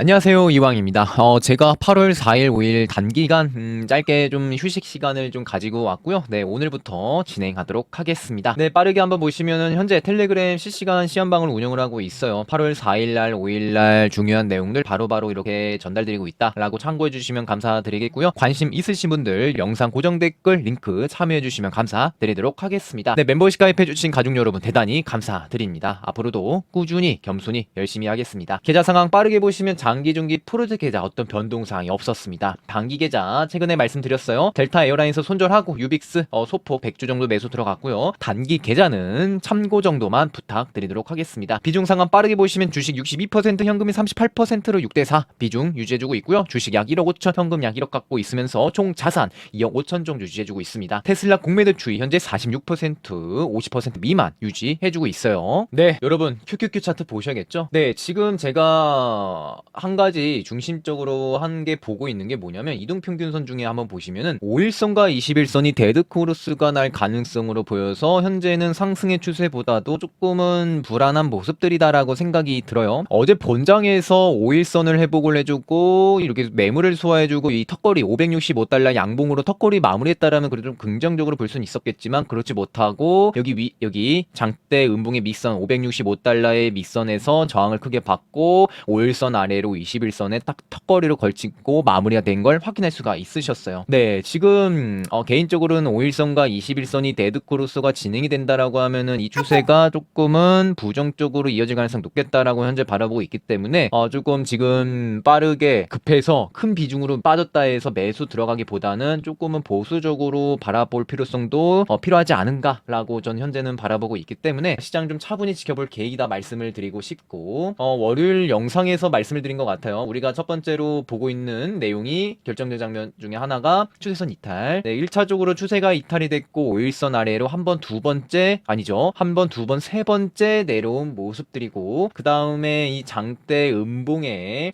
안녕하세요. 이왕입니다. 제가 8월 4일, 5일 단기간 짧게 좀 휴식 시간을 좀 가지고 왔고요. 네, 오늘부터 진행하도록 하겠습니다. 네, 빠르게 한번 보시면은 현재 텔레그램 실시간 시험방을 운영을 하고 있어요. 8월 4일 날, 5일 날 중요한 내용들 바로바로 이렇게 전달드리고 있다라고 참고해 주시면 감사드리겠고요. 관심 있으신 분들 영상 고정 댓글 링크 참여해 주시면 감사드리도록 하겠습니다. 네, 멤버십 가입해 주신 가족 여러분 대단히 감사드립니다. 앞으로도 꾸준히 겸손히 열심히 하겠습니다. 계좌 상황 빠르게 보시면 장기, 중기, 프로젝트 계좌 어떤 변동사항이 없었습니다. 단기 계좌 최근에 말씀드렸어요. 델타 에어라인스 손절하고 유빅스 소폭 100주 정도 매수 들어갔고요. 단기 계좌는 참고 정도만 부탁드리도록 하겠습니다. 비중 상황 빠르게 보시면 주식 62%, 현금이 38%로 6대4 비중 유지해주고 있고요. 주식 약 1억 5천, 현금 약 1억 갖고 있으면서 총 자산 2억 5천 정도 유지해주고 있습니다. 테슬라 공매도 추이 현재 46%, 50% 미만 유지해주고 있어요. 네, 여러분 QQQ 차트 보셔야겠죠? 네, 지금 제가 한 가지 중심적으로 한 게 보고 있는 게 뭐냐면 이동평균선 중에 한번 보시면은 5일선과 21선이 데드크로스가 날 가능성으로 보여서 현재는 상승의 추세보다도 조금은 불안한 모습들이다라고 생각이 들어요. 어제 본장에서 5일선을 회복을 해주고 이렇게 매물을 소화해주고 이 턱걸이 565달러 양봉으로 턱걸이 마무리했다라면 그래도 좀 긍정적으로 볼 수는 있었겠지만 그렇지 못하고 여기 장대 음봉의 밑선 565달러의 밑선에서 저항을 크게 받고 5일선 아래로 21선에 딱 턱걸이로 걸치고 마무리가 된 걸 확인할 수가 있으셨어요. 네, 지금 개인적으로는 5일선과 21선이 데드크로스가 진행이 된다라고 하면은 이 추세가 조금은 부정적으로 이어질 가능성이 높겠다라고 현재 바라보고 있기 때문에 조금 지금 빠르게 급해서 큰 비중으로 빠졌다 해서 매수 들어가기보다는 조금은 보수적으로 바라볼 필요성도 필요하지 않은가라고 전 현재는 바라보고 있기 때문에 시장 좀 차분히 지켜볼 계획이다 말씀을 드리고 싶고 월요일 영상에서 말씀을 드린 것 같아요. 우리가 첫 번째로 보고 있는 내용이 결정된 장면 중에 하나가 추세선 이탈. 네, 1차적으로 추세가 이탈이 됐고 5일선 아래로 한 번, 두 번째 아니죠. 한 번, 두 번, 세 번째 내려온 모습들이고 그 다음에 이 장대 음봉이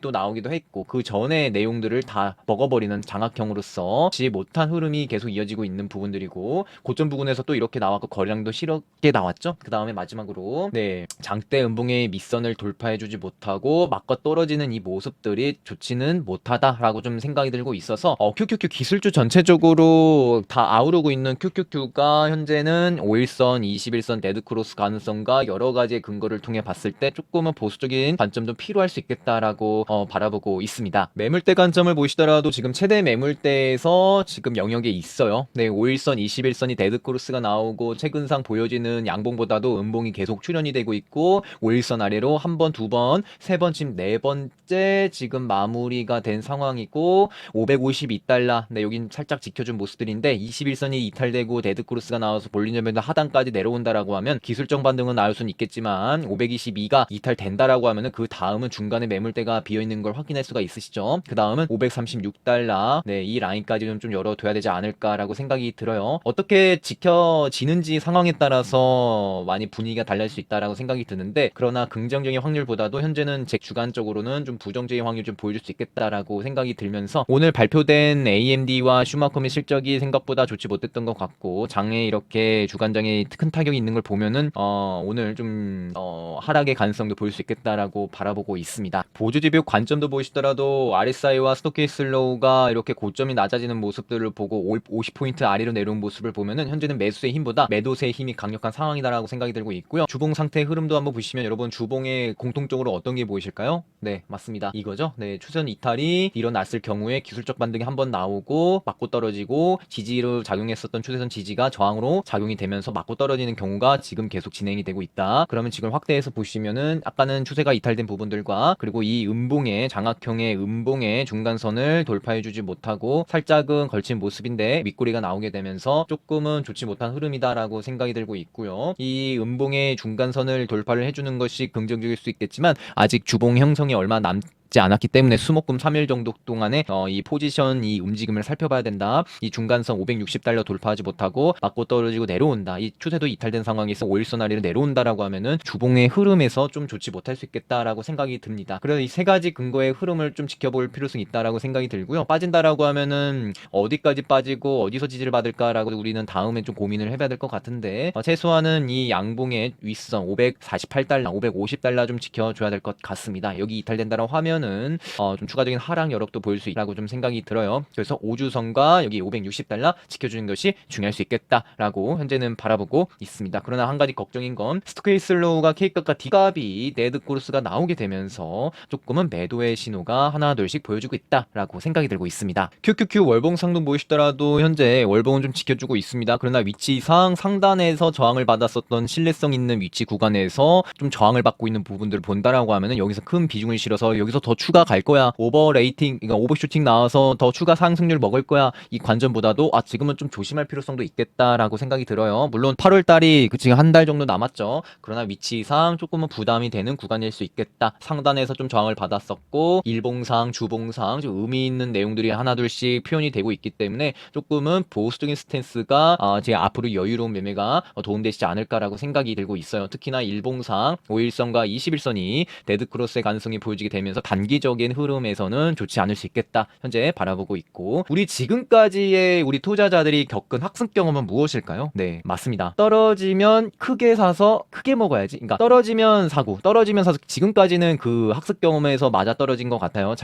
또 나오기도 했고 그 전에 내용들을 다 먹어버리는 장악형으로서 지 못한 흐름이 계속 이어지고 있는 부분들이고 고점 부근에서 또 이렇게 나왔고 거래량도 실하게 나왔죠. 그 다음에 마지막으로 네, 장대 음봉의 밑선을 돌파해주지 못하고 맞고 떨어지는 이 모습들이 좋지는 못하다라고 좀 생각이 들고 있어서 QQQ 기술주 전체적으로 다 아우르고 있는 QQQ가 현재는 5일선, 21선 데드크로스 가능성과 여러 가지의 근거를 통해 봤을 때 조금은 보수적인 관점도 필요할 수 있겠다라고 바라보고 있습니다. 매물대 관점을 보시더라도 지금 최대 매물대에서 지금 영역에 있어요. 네, 5일선, 21선이 데드크로스가 나오고 최근상 보여지는 양봉보다도 음봉이 계속 출현이 되고 있고 5일선 아래로 한 번, 두 번, 세 번, 지금 네 번째 지금 마무리가 된 상황이고 552달러. 네, 여긴 살짝 지켜준 모습들인데 21선이 이탈되고 데드크로스가 나와서 볼리니어 밴드 하단까지 내려온다라고 하면 기술적 반등은 나올 수는 있겠지만 522가 이탈된다라고 하면은 그 다음은 중간에 매물대가 비어있는 걸 확인할 수가 있으시죠. 그 다음은 536달러. 네, 이 라인까지 좀 열어둬야 되지 않을까라고 생각이 들어요. 어떻게 지켜지는지 상황에 따라서 많이 분위기가 달라질 수 있다라고 생각이 드는데 그러나 긍정적인 확률보다도 현재는 제 주관적으로는 좀 부정적인 확률 좀 보여줄 수 있겠다라고 생각이 들면서 오늘 발표된 AMD와 슈마컴의 실적이 생각보다 좋지 못했던 것 같고 장에 이렇게 주간장에 큰 타격이 있는 걸 보면은 오늘 좀 하락의 가능성도 보일 수 있겠다라고 바라보고 있습니다. 보조지표 관점도 보시더라도 RSI와 스토키 슬로우가 이렇게 고점이 낮아지는 모습들을 보고 50포인트 아래로 내려온 모습을 보면은 현재는 매수의 힘보다 매도세의 힘이 강력한 상황이다라고 생각이 들고 있고요. 주봉 상태 흐름도 한번 보시면 여러분 주봉에 공통적으로 어떤 게 보이실까요? 네, 맞습니다. 이거죠. 네, 추세선 이탈이 일어났을 경우에 기술적 반등이 한번 나오고 맞고 떨어지고 지지로 작용했었던 추세선 지지가 저항으로 작용이 되면서 맞고 떨어지는 경우가 지금 계속 진행이 되고 있다. 그러면 지금 확대해서 보시면은 아까는 추세가 이탈된 부분들과 그리고 이 음봉의 장악형의 음봉의 중간선을 돌파해주지 못하고 살짝은 걸친 모습인데 윗꼬리가 나오게 되면서 조금은 좋지 못한 흐름이다라고 생각이 들고 있고요. 이 음봉의 중간선을 돌파를 해주는 것이 긍정적일 수 있겠지만 아직 주봉 형성이 얼마 맞지 않았기 때문에 수목금 3일 정도 동안에 이 포지션 이 움직임을 살펴봐야 된다. 이 중간선 560달러 돌파하지 못하고 맞고 떨어지고 내려온다. 이 추세도 이탈된 상황에서 5일선 아래로 내려온다라고 하면은 주봉의 흐름에서 좀 좋지 못할 수 있겠다라고 생각이 듭니다. 그래서 이 세 가지 근거의 흐름을 좀 지켜볼 필요성이 있다라고 생각이 들고요. 빠진다라고 하면은 어디까지 빠지고 어디서 지지를 받을까라고 우리는 다음에 좀 고민을 해봐야 될 것 같은데 최소한은 이 양봉의 윗선 548달러, 550달러 좀 지켜줘야 될 것 같습니다. 여기 이탈된다라고 하면은 좀 추가적인 하락 여력도 보일 수 있다고 좀 생각이 들어요. 그래서 5주선과 여기 560달러 지켜주는 것이 중요할 수 있겠다라고 현재는 바라보고 있습니다. 그러나 한 가지 걱정인 건 스토케이슬로우가 K값과 D값이 네드크로스가 나오게 되면서 조금은 매도의 신호가 하나 둘씩 보여주고 있다라고 생각이 들고 있습니다. QQQ 월봉상도 보시더라도 현재 월봉은 좀 지켜주고 있습니다. 그러나 위치상 상단에서 저항을 받았었던 신뢰성 있는 위치 구간에서 좀 저항을 받고 있는 부분들을 본다라고 하면은 여기서 큰 비중을 실어서 여기서 더 추가 갈 거야. 오버레이팅, 그러니까 오버슈팅 나와서 더 추가 상승률 먹을 거야. 이 관점보다도 지금은 좀 조심할 필요성도 있겠다라고 생각이 들어요. 물론 8월 달이 지금 한 달 정도 남았죠. 그러나 위치상 조금은 부담이 되는 구간일 수 있겠다. 상단에서 좀 저항을 받았었고 일봉상, 주봉상 좀 의미 있는 내용들이 하나둘씩 표현이 되고 있기 때문에 조금은 보수적인 스탠스가 제 앞으로 여유로운 매매가 도움되시지 않을까라고 생각이 들고 있어요. 특히나 일봉상 5일선과 21선이 데드크로스의 가능성이 보여지게 되면서 단기적인 흐름에서는 좋지 않을 수 있겠다. 현재 바라보고 있고 우리 지금까지의 우리 투자자들이 겪은 학습 경험은 무엇일까요? 네, 맞습니다. 떨어지면 크게 사서 크게 먹어야지. 그러니까 떨어지면 사고 떨어지면 사서 지금까지는 그 학습 경험에서 맞아 떨어진 것 같아요.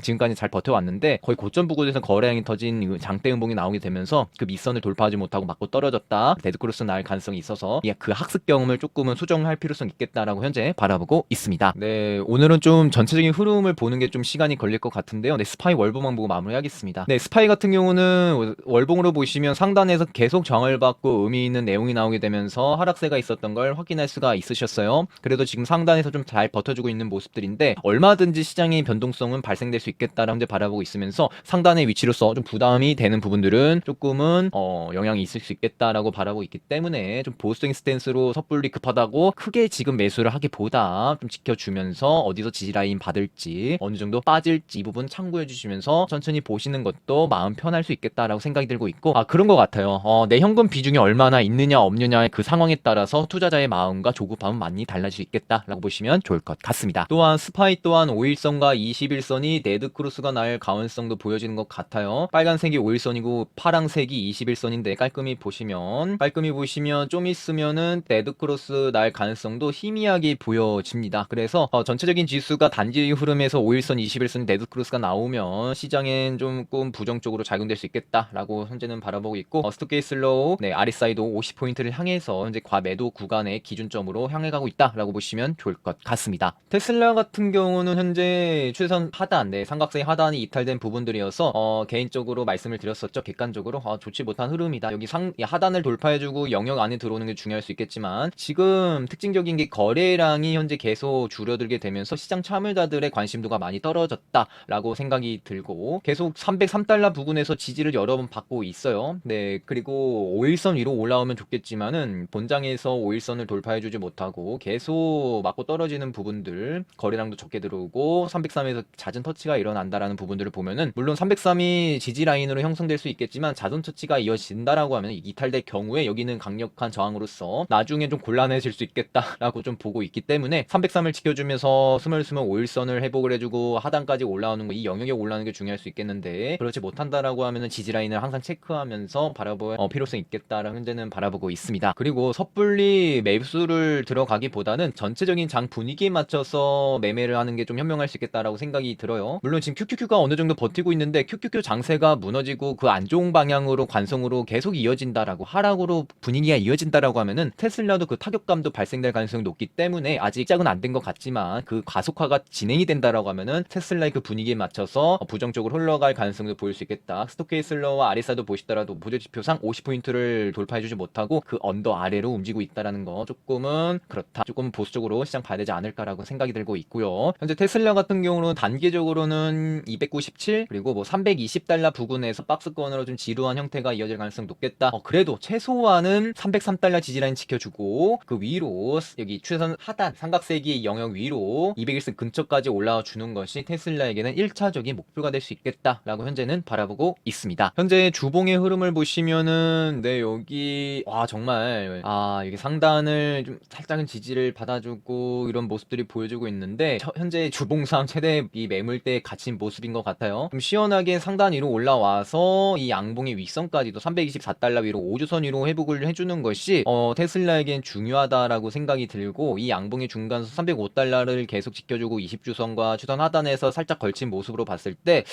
지금까지 잘 버텨왔는데 거의 고점 부근에서 거래량이 터진 장대 음봉이 나오게 되면서 그 밑선을 돌파하지 못하고 맞고 떨어졌다. 데드크로스 날 가능성이 있어서 그 학습 경험을 조금은 수정할 필요성이 있겠다라고 현재 바라보고 있습니다. 네, 오늘은 좀 전체적인 흐름을 보는 게 좀 시간이 걸릴 것 같은데요. 네, 스파이 월봉만 보고 마무리하겠습니다. 네, 스파이 같은 경우는 월봉으로 보시면 상단에서 계속 저항을 받고 의미 있는 내용이 나오게 되면서 하락세가 있었던 걸 확인할 수가 있으셨어요. 그래도 지금 상단에서 좀 잘 버텨주고 있는 모습들인데 얼마든지 시장의 변동성은 발생될 수 있겠다라고 현재 바라보고 있으면서 상단의 위치로서 좀 부담이 되는 부분들은 조금은 영향이 있을 수 있겠다라고 바라보고 있기 때문에 좀 보수적인 스탠스로 섣불리 급하다고 크게 지금 매수를 하기보다 좀 지켜주면서 어디서 지지라인 받을지 어느 정도 빠질지 이 부분 참고해 주시면서 천천히 보시는 것도 마음 편할 수 있겠다라고 생각이 들고 있고 그런 것 같아요. 내 현금 비중이 얼마나 있느냐 없느냐의 그 상황에 따라서 투자자의 마음과 조급함은 많이 달라질 수 있겠다라고 보시면 좋을 것 같습니다. 또한 스파이 또한 5일선과 21선이 데드크로스가 날 가능성도 보여지는 것 같아요. 빨간색이 5일선이고 파랑색이 21선인데 깔끔히 보시면 좀 있으면은 데드크로스 날 가능성도 희미하게 보여집니다. 그래서 전체적인 지수가 단기 흐름에서 5일선, 21선 데드크로스가 나오면 시장엔 조금 부정적으로 작용될 수 있겠다라고 현재는 바라보고 있고 스토케이슬로우 RSI도 50포인트를 향해서 현재 과매도 구간의 기준점으로 향해 가고 있다라고 보시면 좋을 것 같습니다. 테슬라 같은 경우는 현재 최선 하단, 삼각형의 하단이 이탈된 부분들이어서 개인적으로 말씀을 드렸었죠. 객관적으로 좋지 못한 흐름이다. 여기 하단을 돌파해주고 영역 안에 들어오는 게 중요할 수 있겠지만 지금 특징적인 게 거래량이 현재 계속 줄어들게 되면서 시장 참여자들의 관심도가 많이 떨어졌다라고 생각이 들고 계속 303달러 부근에서 지지를 여러 번 받고 있어요. 네, 그리고 5일선 위로 올라오면 좋겠지만은 본장에서 5일선을 돌파해주지 못하고 계속 맞고 떨어지는 부분들 거래량도 적게 들어오고 303에서 잦은 터치가 일어난다라는 부분들을 보면은 물론 303이 지지 라인으로 형성될 수 있겠지만 잦은 터치가 이어진다라고 하면 이탈될 경우에 여기는 강력한 저항으로서 나중에 좀 곤란해질 수 있겠다라고 좀 보고 있기 때문에 303을 지켜주면서 스멀스멀 5일선을 회복을 해주고 하단까지 올라오는 거 이 영역에 올라오는 게 중요할 수 있겠는데 그렇지 못한다라고 하면은 지지 라인을 항상 체크하면서 바라볼 필요성이 있겠다라는 현재는 바라보고 있습니다. 그리고 섣불리 매수를 들어가기보다는 전체적인 장 분위기에 맞춰서 매매를 하는 게 좀 현명할 수 있겠다라고 생각이 들어요. 물론 지금 QQQ가 어느 정도 버티고 있는데 QQQ 장세가 무너지고 그 안 좋은 방향으로 관성으로 계속 이어진다라고 하락으로 분위기가 이어진다라고 하면은 테슬라도 그 타격감도 발생될 가능성이 높기 때문에 아직 시작은 안 된 것 같지만 그 가속화가 진행이 된다라고 하면은 테슬라의 그 분위기에 맞춰서 부정적으로 흘러갈 가능성도 보일 수 있겠다. 스토케이슬러와 아리사도 보시더라도 보조지표상 50포인트를 돌파해주지 못하고 그 언더 아래로 움직이고 있다라는 거 조금은 그렇다. 조금 보수적으로 시장 봐야 되지 않을까라고 생각이 들고 있고요. 현재 테슬라 같은 경우는 단기적으로는 297 그리고 뭐 320달러 부근에서 박스권으로 좀 지루한 형태가 이어질 가능성이 높겠다. 그래도 최소한은 303달러 지지라인 지켜주고 그 위로 여기 추세선 하단 삼각세기 영역 위로 201선 근처까지 올라 올라와 주는 것이 테슬라에게는 1차적인 목표가 될 수 있겠다라고 현재는 바라보고 있습니다. 현재 주봉의 흐름을 보시면은 네, 여기 정말 이게 상단을 좀 살짝은 지지를 받아주고 이런 모습들이 보여주고 있는데 현재 주봉상 최대 이 매물대에 갇힌 모습인 것 같아요. 좀 시원하게 상단 위로 올라와서 이 양봉의 윗선까지도 324달러 위로 5주선 위로 회복을 해주는 것이 테슬라에겐 중요하다라고 생각이 들고, 이 양봉의 중간선 305달러를 계속 지켜주고 20주선과 추선 하단에서 살짝 걸친 모습으로 봤을 때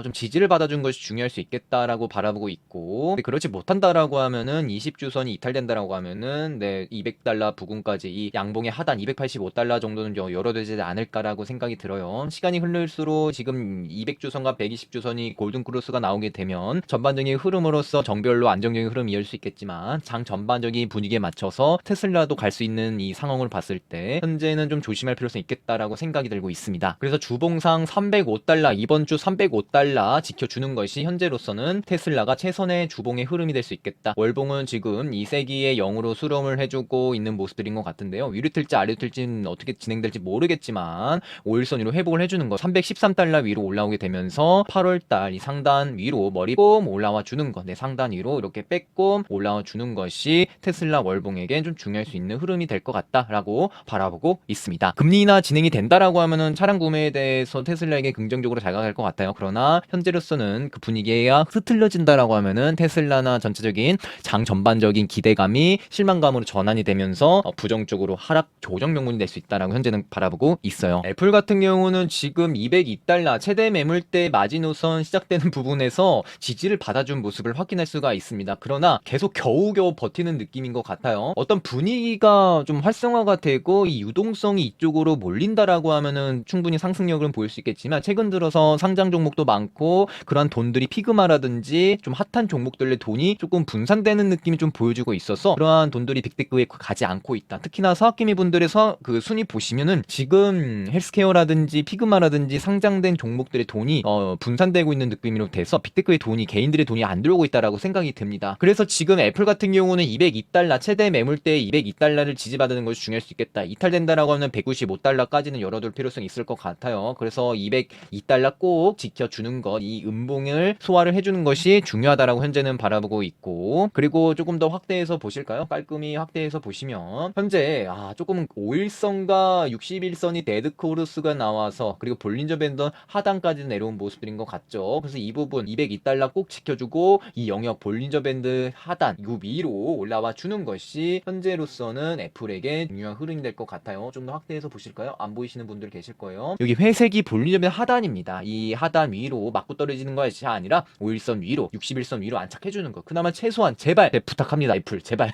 좀 지지를 받아준 것이 중요할 수 있겠다라고 바라보고 있고, 그렇지 못한다라고 하면은 20주선이 이탈된다라고 하면은 200달러 부근까지 이 양봉의 하단 285달러 정도는 열어되지 않을까라고 생각이 들어요. 시간이 흐를수록 지금 200주선과 120주선이 골든크로스가 나오게 되면 전반적인 흐름으로서 정별로 안정적인 흐름이 이을 수 있겠지만, 장 전반적인 분위기에 맞춰서 테슬라도 갈 수 있는 이 상황을 봤을 때 현재는 좀 조심할 필요성이 있겠다라고 생각이 들고 있습니다. 그래서 주봉상 305달러, 이번 주 305달러 지켜주는 것이 현재로서는 테슬라가 최선의 주봉의 흐름이 될 수 있겠다. 월봉은 지금 이 세기의 0으로 수렴을 해주고 있는 모습들인 것 같은데요. 위로 튈지 아래로 튈지는 어떻게 진행될지 모르겠지만 5일선 위로 회복을 해주는 것, 313달러 위로 올라오게 되면서 8월달 이 상단 위로 머리 꼼 올라와 주는 것, 상단 위로 이렇게 빼꼼 올라와 주는 것이 테슬라 월봉에겐 좀 중요할 수 있는 흐름이 될 것 같다라고 바라보고 있습니다. 금리 인하 진행이 된다라고 하면은 차량 구매에 대해서 테슬라에게 긍정적으로 다가갈 것 같아요. 그러나 현재로서는 그 분위기가 흐트러진다라고 하면은 테슬라나 전체적인 장 전반적인 기대감이 실망감으로 전환이 되면서 부정적으로 하락 조정 명분이 될 수 있다라고 현재는 바라보고 있어요. 애플 같은 경우는 지금 202달러 최대 매물대 마지노선 시작되는 부분에서 지지를 받아준 모습을 확인할 수가 있습니다. 그러나 계속 겨우겨우 버티는 느낌인 것 같아요. 어떤 분위기가 좀 활성화가 되고 이 유동성이 이쪽으로 몰린다라고 하면은 충분히 상승력은 보일 수 있겠지만, 최근 들어서 상장 종목도 많고 그러한 돈들이 피그마라든지 좀 핫한 종목들의 돈이 조금 분산되는 느낌이 좀 보여주고 있어서 그러한 돈들이 빅테크에 가지 않고 있다. 특히나 사학기미 분들의 그 순위 보시면은 지금 헬스케어라든지 피그마라든지 상장된 종목들의 돈이 분산되고 있는 느낌으로 돼서 빅테크의 돈이, 개인들의 돈이 안 들어오고 있다라고 생각이 듭니다. 그래서 지금 애플 같은 경우는 202달러 최대 매물대 202달러를 지지받는 것이 중요할 수 있겠다. 이탈된다라고 하면 195달러까지는 열어둘 필요성이 있을 것 같아요. 그래서 202달러 꼭 지켜주는 것, 이 음봉을 소화를 해주는 것이 중요하다라고 현재는 바라보고 있고, 그리고 조금 더 확대해서 보실까요? 깔끔히 확대해서 보시면 현재 조금 5일선과 61선이 데드코르스가 나와서, 그리고 볼린저 밴드 하단까지 내려온 모습들인 것 같죠. 그래서 이 부분 202달러 꼭 지켜주고 이 영역 볼린저 밴드 하단 이 위로 올라와 주는 것이 현재로서는 애플에게 중요한 흐름이 될 것 같아요. 좀 더 확대해서 보실까요? 안 보이시는 분들 계실 거예요. 여기 회색이 볼린저 밴드 하단입니다. 이 하단 위로 맞고 떨어지는 것이 아니라 5일선 위로 61선 위로 안착해주는 것, 그나마 최소한 제발 부탁합니다. 애플 제발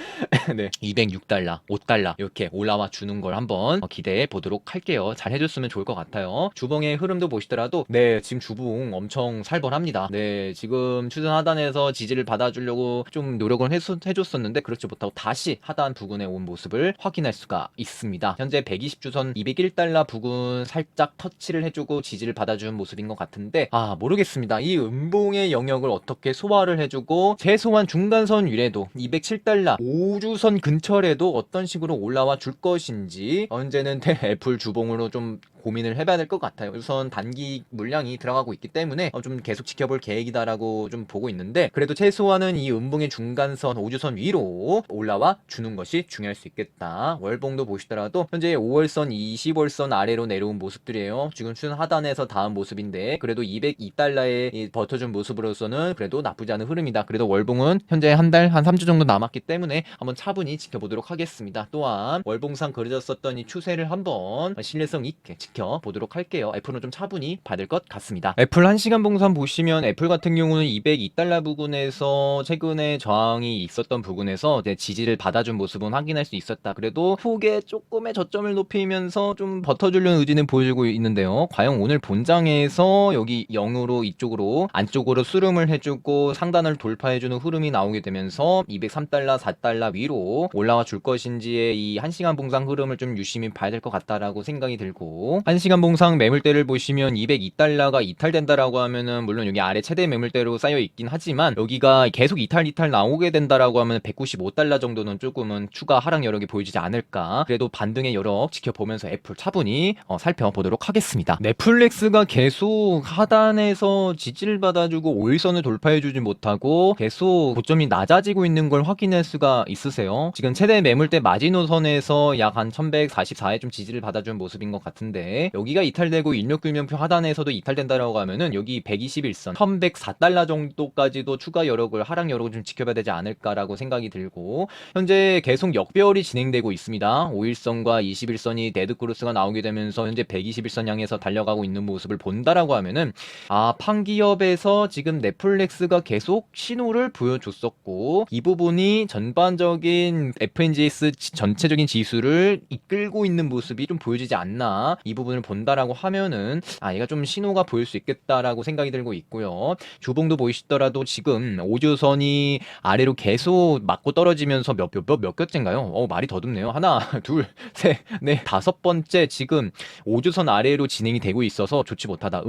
206달러 5달러 이렇게 올라와 주는 걸 한번 기대해 보도록 할게요. 잘 해줬으면 좋을 것 같아요. 주봉의 흐름도 보시더라도 지금 주봉 엄청 살벌합니다. 지금 추선 하단에서 지지를 받아주려고 좀 노력을 해줬었는데 그렇지 못하고 다시 하단 부근에 온 모습을 확인할 수가 있습니다. 현재 120주선 201달러 부근 살짝 터치를 해주고 지지를 받아주는 모습인 것 같은데 모르겠습니다. 이 음봉의 영역을 어떻게 소화를 해주고 최소한 중간선 위래도 207달러 5주선 근처에도 어떤 식으로 올라와 줄 것인지 현재는 애플 주봉으로 좀 고민을 해봐야 될 것 같아요. 우선 단기 물량이 들어가고 있기 때문에 좀 계속 지켜볼 계획이다라고 좀 보고 있는데, 그래도 최소한은 이 음봉의 중간선 5주선 위로 올라와 주는 것이 중요할 수 있겠다. 월봉도 보시더라도 현재 5월선 20월선 아래로 내려온 모습들이에요. 지금 추선 하단에서 닿은 모습인데 그래도 202달러에 버텨준 모습으로서는 그래도 나쁘지 않은 흐름이다. 그래도 월봉은 현재 한 3주 정도 남았기 때문에 한번 차분히 지켜보도록 하겠습니다. 또한 월봉상 그려졌었던 이 추세를 한번 신뢰성 있게 지켜보도록 할게요. 애플은 좀 차분히 받을 것 같습니다. 애플 1시간 봉상 보시면 애플 같은 경우는 202달러 부근에서 최근에 저항이 있었던 부근에서 지지를 받아준 모습은 확인할 수 있었다. 그래도 후에 조금의 저점을 높이면서 좀 버텨주려는 의지는 보여주고 있는데요. 과연 오늘 본장에서 여기 0으로 이쪽으로 안쪽으로 수렴을 해주고 상단을 돌파해주는 흐름이 나오게 되면서 203달러 4달러 위로 올라와 줄 것인지의 이 1시간 봉상 흐름을 좀 유심히 봐야 될 것 같다라고 생각이 들고, 1시간 봉상 매물대를 보시면 202달러가 이탈된다라고 하면은 물론 여기 아래 최대 매물대로 쌓여 있긴 하지만 여기가 계속 이탈 나오게 된다라고 하면 195달러 정도는 조금은 추가 하락 여력이 보이지 않을까. 그래도 반등의 여력 지켜보면서 애플 차분히 살펴보도록 하겠습니다. 넷플릭스가 계속 하단에서 지지를 받아주고 5일선을 돌파해주지 못하고 계속 고점이 낮아지고 있는 걸 확인할 수가 있으세요. 지금 최대 매물대 마지노선에서 약 한 1144에 좀 지지를 받아준 모습인 것 같은데 여기가 이탈되고 인력규명표 하단에서도 이탈된다라고 하면은 여기 121선 1104달러 정도까지도 추가 여력을 하락 여력을 좀 지켜봐야 되지 않을까라고 생각이 들고 현재 계속 역배열이 진행되고 있습니다. 5일선과 21선이 데드크로스가 나오게 되면서 현재 121선 향해서 달려가고 있는 모습을 본다라고 하면은 판기업에서 지금 넷플릭스가 계속 신호를 보여줬었고 이 부분이 전반적인 FNGS 전체적인 지수를 이끌고 있는 모습이 좀 보여지지 않나 이 부분을 본다라고 하면은 얘가 좀 신호가 보일 수 있겠다라고 생각이 들고 있고요. 주봉도 보이시더라도 지금 5주선이 아래로 계속 맞고 떨어지면서 몇 개째인가요? 말이 더듬네요. 하나, 둘, 셋, 넷, 다섯 번째 지금 5주선 아래로 진행이 되고 있어서 좋지 못하다.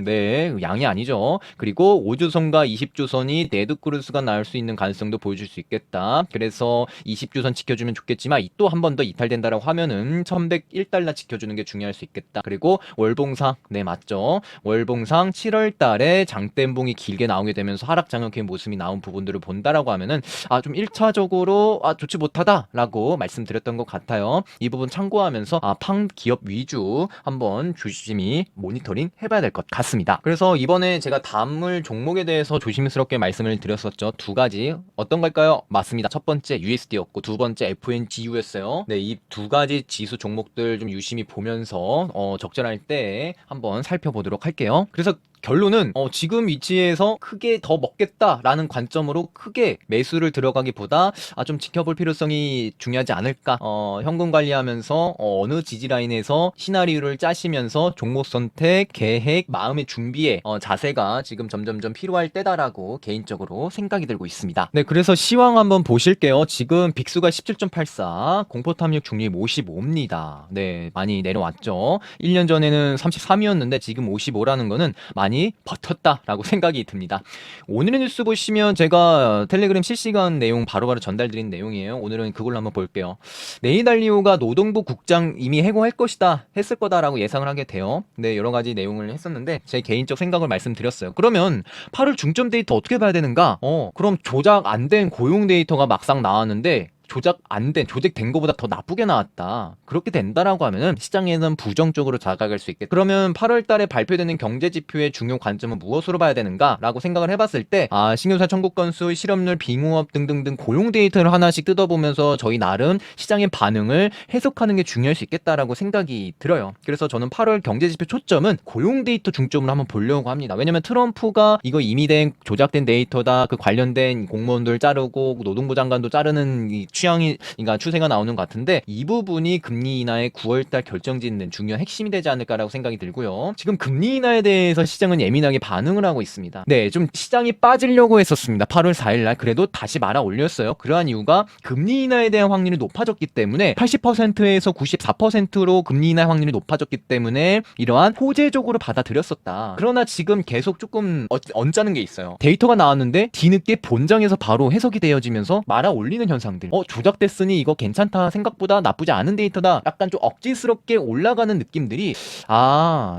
네, 양이 아니죠. 그리고 5주선과 20주선이 데드크루스가 나올 수 있는 가능성도 보여줄 수 있겠다. 그래서 20주선 지켜주면 좋겠지만 또 한 번 더 이탈된다라고 하면은 1101달러 지켜주는 게 중요할 수 있겠다. 그리고 월봉상, 네 맞죠. 월봉상 7월 달에 장대봉이 길게 나오게 되면서 하락 장악의 모습이 나온 부분들을 본다라고 하면은 좀 1차적으로 좋지 못하다라고 말씀드렸던 것 같아요. 이 부분 참고하면서 판 기업 위주 한번 조심히 모니터링 해봐야 될 것 같습니다. 그래서 이번에 제가 단물 종목에 대해서 조심스럽게 말씀을 드렸었죠. 두 가지 어떤 걸까요? 맞습니다. 첫 번째 USD였고 두 번째 FNGU였어요. 네, 이 두 가지 지수 종목들 좀 유심히 보면서 적절할 때 한번 살펴보도록 할게요. 그래서 결론은 지금 위치에서 크게 더 먹겠다라는 관점으로 크게 매수를 들어가기보다 좀 지켜볼 필요성이 중요하지 않을까. 현금 관리하면서 어느 지지라인에서 시나리오를 짜시면서 종목 선택, 계획, 마음의 준비에 자세가 지금 점점점 필요할 때다라고 개인적으로 생각이 들고 있습니다. 네, 그래서 시황 한번 보실게요. 지금 빅수가 17.84, 공포탐욕 중립 55입니다. 네, 많이 내려왔죠. 1년 전에는 33이었는데 지금 55라는 거는 많이 버텼다라고 생각이 듭니다. 오늘의 뉴스 보시면 제가 텔레그램 실시간 내용 바로바로 전달드린 내용이에요. 오늘은 그걸로 한번 볼게요. 네이달리오가 노동부 국장 이미 해고할 것이다 했을 거다라고 예상을 하게 돼요. 네, 여러 가지 내용을 했었는데 제 개인적 생각을 말씀드렸어요. 그러면 8월 중점 데이터 어떻게 봐야 되는가? 그럼 조작 안 된 고용 데이터가 막상 나왔는데 조작된 거보다 더 나쁘게 나왔다. 그렇게 된다라고 하면은 시장에는 부정적으로 자각할 수 있겠다. 그러면 8월 달에 발표되는 경제 지표의 중요 관점은 무엇으로 봐야 되는가라고 생각을 해봤을 때 신규사 청구 건수, 실업률, 빙호업 등등등 고용 데이터를 하나씩 뜯어보면서 저희 나름 시장의 반응을 해석하는 게 중요할 수 있겠다라고 생각이 들어요. 그래서 저는 8월 경제 지표 초점은 고용 데이터 중점으로 한번 보려고 합니다. 왜냐면 트럼프가 이거 이미 된 조작된 데이터다. 그 관련된 공무원들 자르고 노동부 장관도 자르는 그러니까 추세가 나오는 것 같은데 이 부분이 금리 인하의 9월달 결정짓는 중요한 핵심이 되지 않을까라고 생각이 들고요. 지금 금리 인하에 대해서 시장은 예민하게 반응을 하고 있습니다. 네, 좀 시장이 빠지려고 했었습니다. 8월 4일날 그래도 다시 말아 올렸어요. 그러한 이유가 금리 인하에 대한 확률이 높아졌기 때문에 80%에서 94%로 금리 인하 확률이 높아졌기 때문에 이러한 호재적으로 받아들였었다. 그러나 지금 계속 조금 언짢은 게 있어요. 데이터가 나왔는데 뒤늦게 본장에서 바로 해석이 되어지면서 말아 올리는 현상들. 조작됐으니 이거 괜찮다, 생각보다 나쁘지 않은 데이터다, 약간 좀 억지스럽게 올라가는 느낌들이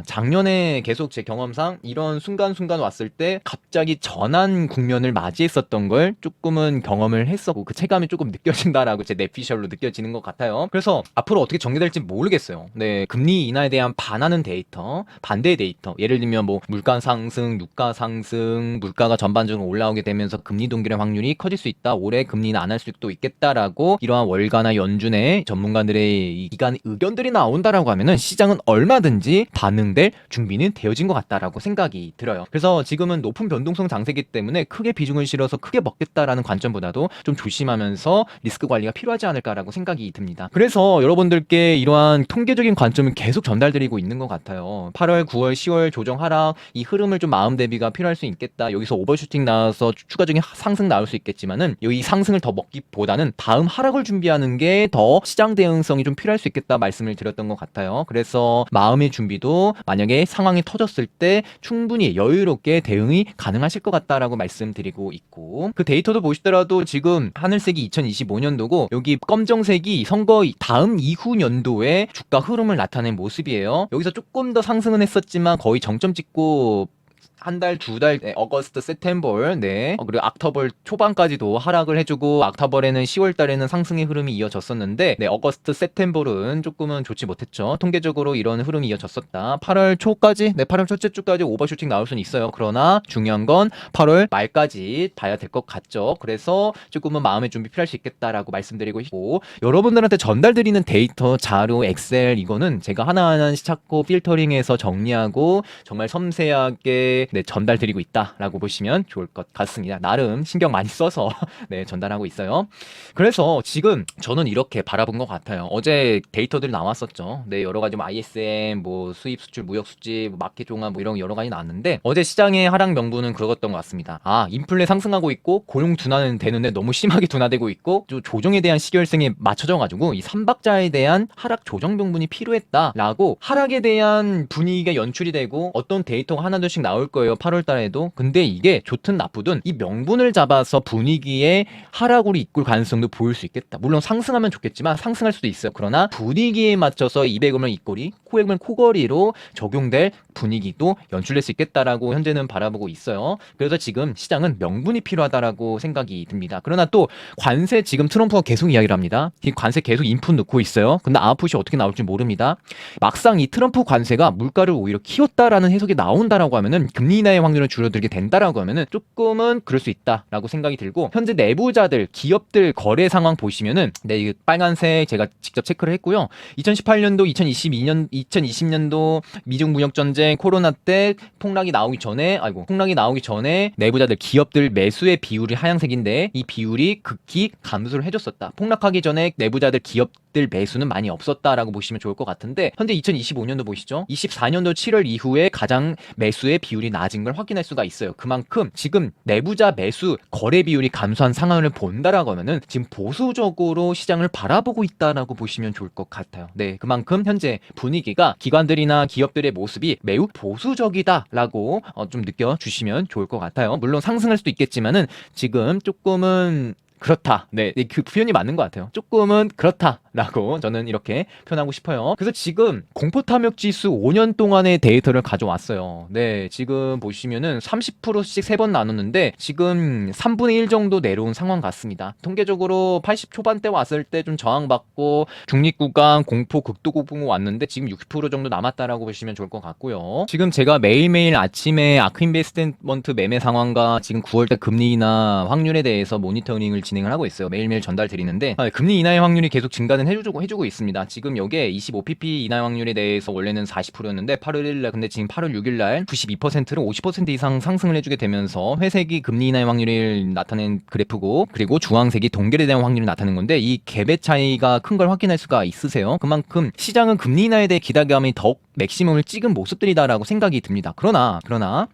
작년에 계속 제 경험상 이런 순간순간 왔을 때 갑자기 전환 국면을 맞이했었던 걸 조금은 경험을 했었고 그 체감이 조금 느껴진다라고 제 뇌피셜로 느껴지는 것 같아요. 그래서 앞으로 어떻게 전개될지 모르겠어요. 네, 금리 인하에 대한 반하는 데이터, 반대 데이터, 예를 들면 뭐 물가 상승, 유가 상승, 물가가 전반적으로 올라오게 되면서 금리 동결의 확률이 커질 수 있다, 올해 금리 인하 안 할 수도 있겠다라고 이러한 월가나 연준의 전문가들의 기간 의견들이 나온다라고 하면은 시장은 얼마든지 반응될 준비는 되어진 것 같다라고 생각이 들어요. 그래서 지금은 높은 변동성 장세기 때문에 크게 비중을 실어서 크게 먹겠다라는 관점보다도 좀 조심하면서 리스크 관리가 필요하지 않을까라고 생각이 듭니다. 그래서 여러분들께 이러한 통계적인 관점을 계속 전달드리고 있는 것 같아요. 8월, 9월, 10월 조정 하락 이 흐름을 좀 마음 대비가 필요할 수 있겠다. 여기서 오버슈팅 나와서 추가적인 상승 나올 수 있겠지만은 여기 상승을 더 먹기보다는 다음 하락을 준비하는 게 더 시장 대응성이 좀 필요할 수 있겠다 말씀을 드렸던 것 같아요. 그래서 마음의 준비도 만약에 상황이 터졌을 때 충분히 여유롭게 대응이 가능하실 것 같다라고 말씀드리고 있고, 그 데이터도 보시더라도 지금 하늘색이 2025년도고 여기 검정색이 선거 다음 이후 연도의 주가 흐름을 나타낸 모습이에요. 여기서 조금 더 상승은 했었지만 거의 정점 찍고 한 달, 두 달, 어거스트, 세템벌, 그리고 악터벌 초반까지도 하락을 해주고, 악터벌에는 10월 달에는 상승의 흐름이 이어졌었는데, 어거스트, 세템벌은 조금은 좋지 못했죠. 통계적으로 이런 흐름이 이어졌었다. 8월 초까지, 8월 첫째 주까지 오버슈팅 나올 수는 있어요. 그러나 중요한 건 8월 말까지 봐야 될 것 같죠. 그래서 조금은 마음의 준비 필요할 수 있겠다라고 말씀드리고 있고, 여러분들한테 전달드리는 데이터, 자료, 엑셀, 이거는 제가 하나하나 찾고 필터링해서 정리하고, 정말 섬세하게 전달드리고 있다라고 보시면 좋을 것 같습니다. 나름 신경 많이 써서 전달하고 있어요. 그래서 지금 저는 이렇게 바라본 것 같아요. 어제 데이터들이 나왔었죠. 여러 가지 ISM, 수입 수출, 무역 수지, 마켓 종합 이런 여러 가지 나왔는데, 어제 시장의 하락 명분은 그거였던 것 같습니다. 인플레 상승하고 있고 고용 둔화는 되는데 너무 심하게 둔화되고 있고 조정에 대한 시결성이 맞춰져가지고 이 3박자에 대한 하락 조정 명분이 필요했다라고, 하락에 대한 분위기가 연출이 되고 어떤 데이터가 하나둘씩 나올 거예요. 8월 달에도. 근데 이게 좋든 나쁘든 이 명분을 잡아서 분위기에 하락으로 이끌 가능성도 보일 수 있겠다. 물론 상승하면 좋겠지만 상승할 수도 있어요. 그러나 분위기에 맞춰서 200원을 입꼬리, 900원을 코걸이로 적용될 분위기도 연출될 수 있겠다라고 현재는 바라보고 있어요. 그래서 지금 시장은 명분이 필요하다라고 생각이 듭니다. 그러나 또 관세, 지금 트럼프가 계속 이야기를 합니다. 이 관세 계속 인풋 넣고 있어요. 근데 아웃풋이 어떻게 나올지 모릅니다. 막상 이 트럼프 관세가 물가를 오히려 키웠다라는 해석이 나온다라고 하면은 금리 인하의 확률은 줄어들게 된다라고 하면은 조금은 그럴 수 있다라고 생각이 들고, 현재 내부자들, 기업들 거래 상황 보시면은 이 빨간색 제가 직접 체크를 했고요. 2018년도, 2020년도 미중 무역 전쟁, 코로나 때 폭락이 나오기 전에 내부자들, 기업들 매수의 비율이 하향색인데 이 비율이 극히 감소를 해줬었다. 폭락하기 전에 내부자들, 기업들 매수는 많이 없었다라고 보시면 좋을 것 같은데, 현재 2025년도 보시죠. 24년도 7월 이후에 가장 매수의 비율이 낮은 걸 확인할 수가 있어요. 그만큼 지금 내부자 매수 거래 비율이 감소한 상황을 본다라고 하면은 지금 보수적으로 시장을 바라보고 있다라고 보시면 좋을 것 같아요. 그만큼 현재 분위기가 기관들이나 기업들의 모습이 매우 보수적이다라고 좀 느껴주시면 좋을 것 같아요. 물론 상승할 수도 있겠지만은 지금 조금은 그렇다. 그 표현이 맞는 것 같아요. 조금은 그렇다라고 저는 이렇게 표현하고 싶어요. 그래서 지금 공포탐욕 지수 5년 동안의 데이터를 가져왔어요. 지금 보시면은 30%씩 3번 나눴는데 지금 3분의 1 정도 내려온 상황 같습니다. 통계적으로 80 초반대 왔을 때 좀 저항받고 중립구간, 공포, 극도 고풍 왔는데 지금 60% 정도 남았다라고 보시면 좋을 것 같고요. 지금 제가 매일매일 아침에 아크인베스트먼트 매매 상황과 지금 9월달 금리 인하 확률에 대해서 모니터링을 진행을 하고 있어요. 매일매일 전달 드리는데 금리 인하의 확률이 계속 증가는 해주고 있습니다. 지금 여기에 25pp 인하 확률에 대해서 원래는 40%였는데 8월 1일날, 근데 지금 8월 6일날 92%를 50% 이상 상승을 해주게 되면서, 회색이 금리 인하의 확률을 나타낸 그래프고, 그리고 주황색이 동결에 대한 확률을 나타낸 건데 이 갭의 차이가 큰 걸 확인할 수가 있으세요. 그만큼 시장은 금리 인하에 대해 기대감이 더욱 맥시멈을 찍은 모습들이다라고 생각이 듭니다. 그러나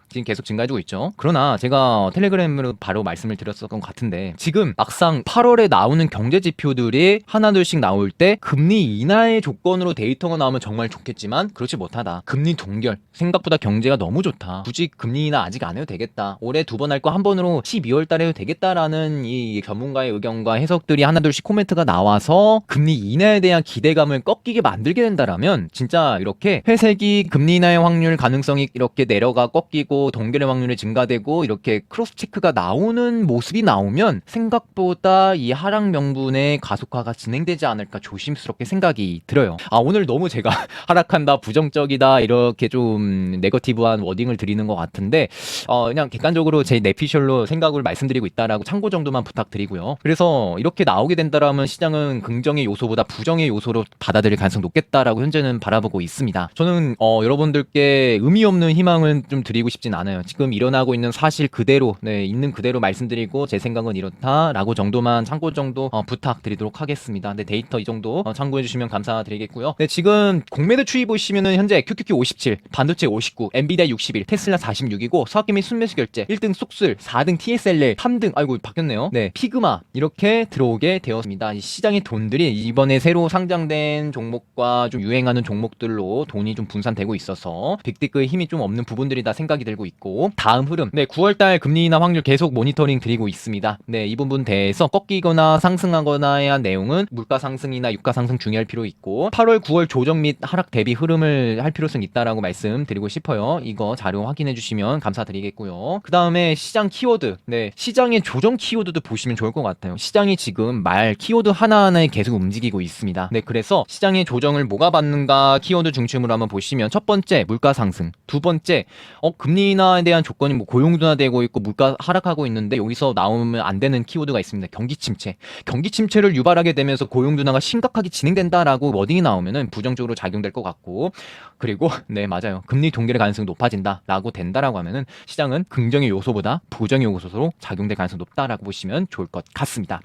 지금 계속 증가해주고 있죠. 그러나 제가 텔레그램으로 바로 말씀을 드렸었던 것 같은데, 지금 막상 8월에 나오는 경제 지표들이 하나둘씩 나올 때 금리 인하의 조건으로 데이터가 나오면 정말 좋겠지만 그렇지 못하다. 금리 동결, 생각보다 경제가 너무 좋다. 굳이 금리 인하 아직 안 해도 되겠다. 올해 2번 할 거 한 번으로 12월 달에 해도 되겠다라는 이 전문가의 의견과 해석들이 하나둘씩 코멘트가 나와서 금리 인하에 대한 기대감을 꺾이게 만들게 된다라면, 진짜 이렇게 회색이 금리 인하의 확률 가능성이 이렇게 내려가 꺾이고 동결의 확률이 증가되고 이렇게 크로스 체크가 나오는 모습이 나오면 생각보다 이 하락 명분의 가속화가 진행되지 않을까 조심스럽게 생각이 들어요. 오늘 너무 제가 하락한다, 부정적이다 이렇게 좀 네거티브한 워딩을 드리는 것 같은데 그냥 객관적으로 제 내피셜로 생각을 말씀드리고 있다라고 참고 정도만 부탁드리고요. 그래서 이렇게 나오게 된다라면 시장은 긍정의 요소보다 부정의 요소로 받아들일 가능성이 높겠다라고 현재는 바라보고 있습니다. 저는 여러분들께 의미 없는 희망을 좀 드리고 싶진 않아요. 지금 일어나고 있는 사실 그대로, 네, 있는 그대로 말씀드리고 제 생각은 이렇다라고 정도만 참고 정도 부탁드리도록 하겠습니다. 네, 데이터 이 정도 참고해 주시면 감사드리겠고요. 네, 지금 공매도 추이 보시면은 현재 QQQ 57, 반도체 59, 엔비디아 61, 테슬라 46이고 수학기 및 순매수 결제 1등 쏙술, 4등 TSLA, 3등 아이고 바뀌었네요. 네, 피그마 이렇게 들어오게 되었습니다. 이 시장의 돈들이 이번에 새로 상장된 종목과 좀 유행하는 종목들로 돈이 좀 분산되고 있어서 빅테크의 힘이 좀 없는 부분들이다 생각이 들고 있고, 다음 흐름, 네, 9월달 금리 인하 확률 계속 모니터링 드리고 있습니다. 네, 이 부분 대해서 꺾이거나 상승하거나의 한 내용은 물가 상승이나 유가 상승 중요할 필요 있고 8월 9월 조정 및 하락 대비 흐름을 할 필요성이 있다라고 말씀드리고 싶어요. 이거 자료 확인해 주시면 감사드리겠고요. 그 다음에 시장 키워드, 네, 시장의 조정 키워드도 보시면 좋을 것 같아요. 시장이 지금 말 키워드 하나하나에 계속 움직이고 있습니다. 네, 그래서 시장의 조정을 뭐가 받는가 키워드 중심으로 한번 보시면 첫 번째 물가 상승, 두 번째 금리 인하에 대한 조건이 뭐 고용 둔화되고 있고 물가 하락하고 있는데 여기서 나오면 안 되는 키워드가 있습니다. 경기 침체. 경기 침체를 유발하게 되면서 고용 둔화가 심각하게 진행된다라고 워딩이 나오면은 부정적으로 작용될 것 같고, 그리고 네, 맞아요. 금리 동결의 가능성이 높아진다라고 된다라고 하면은 시장은 긍정의 요소보다 부정의 요소로 작용될 가능성이 높다라고 보시면 좋을 것 같습니다.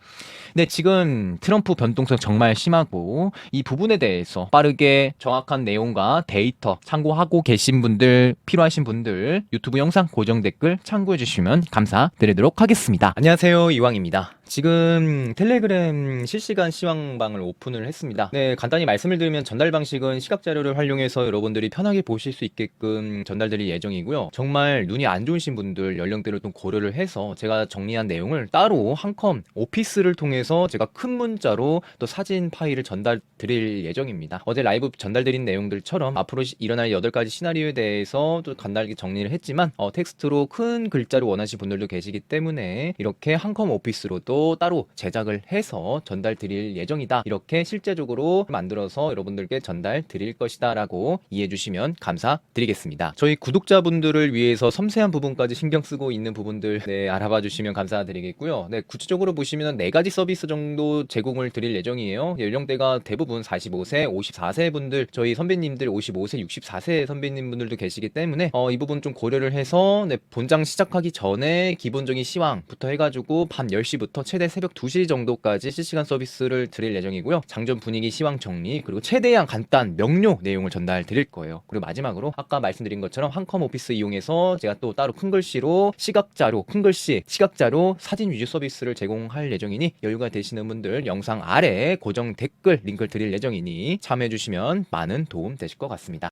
네, 지금 트럼프 변동성 정말 심하고 이 부분에 대해서 빠르게 정확한 내용과 데이터 참고하고 계신 분들, 필요하신 분들 유튜브 영상 고정 댓글 참고해 주시면 감사드리도록 하겠습니다. 안녕하세요, 이왕입니다. 지금 텔레그램 실시간 시황방을 오픈을 했습니다. 네, 간단히 말씀을 드리면 전달 방식은 시각 자료를 활용해서 여러분들이 편하게 보실 수 있게끔 전달드릴 예정이고요. 정말 눈이 안 좋으신 분들 연령대를 좀 고려를 해서 제가 정리한 내용을 따로 한컴 오피스를 통해서 제가 큰 문자로 또 사진 파일을 전달 드릴 예정입니다. 어제 라이브 전달드린 내용들처럼 앞으로 일어날 8가지 시나리오에 대해서 또 간단하게 정리를 했지만 텍스트로 큰 글자로 원하시는 분들도 계시기 때문에 이렇게 한컴 오피스로도 따로 제작을 해서 전달 드릴 예정이다, 이렇게 실제적으로 만들어서 여러분들께 전달 드릴 것이다 라고 이해해 주시면 감사드리겠습니다. 저희 구독자분들을 위해서 섬세한 부분까지 신경 쓰고 있는 부분들, 네, 알아봐 주시면 감사드리겠고요. 네, 구체적으로 보시면 4가지 서비스 정도 제공을 드릴 예정이에요. 연령대가 대부분 45세, 54세 분들, 저희 선배님들 55세, 64세 선배님 분들도 계시기 때문에 이 부분 좀 고려를 해서, 네, 본장 시작하기 전에 기본적인 시황부터 해가지고 밤 10시부터 최대 새벽 2시 정도까지 실시간 서비스를 드릴 예정이고요. 장전 분위기 시황 정리, 그리고 최대한 간단 명료 내용을 전달 드릴 거예요. 그리고 마지막으로 아까 말씀드린 것처럼 한컴 오피스 이용해서 제가 또 따로 큰 글씨로 시각자료, 큰 글씨 시각자료 사진 위주 서비스를 제공할 예정이니 여유가 되시는 분들 영상 아래 고정 댓글 링크를 드릴 예정이니 참여해 주시면 많은 도움 되실 것 같습니다.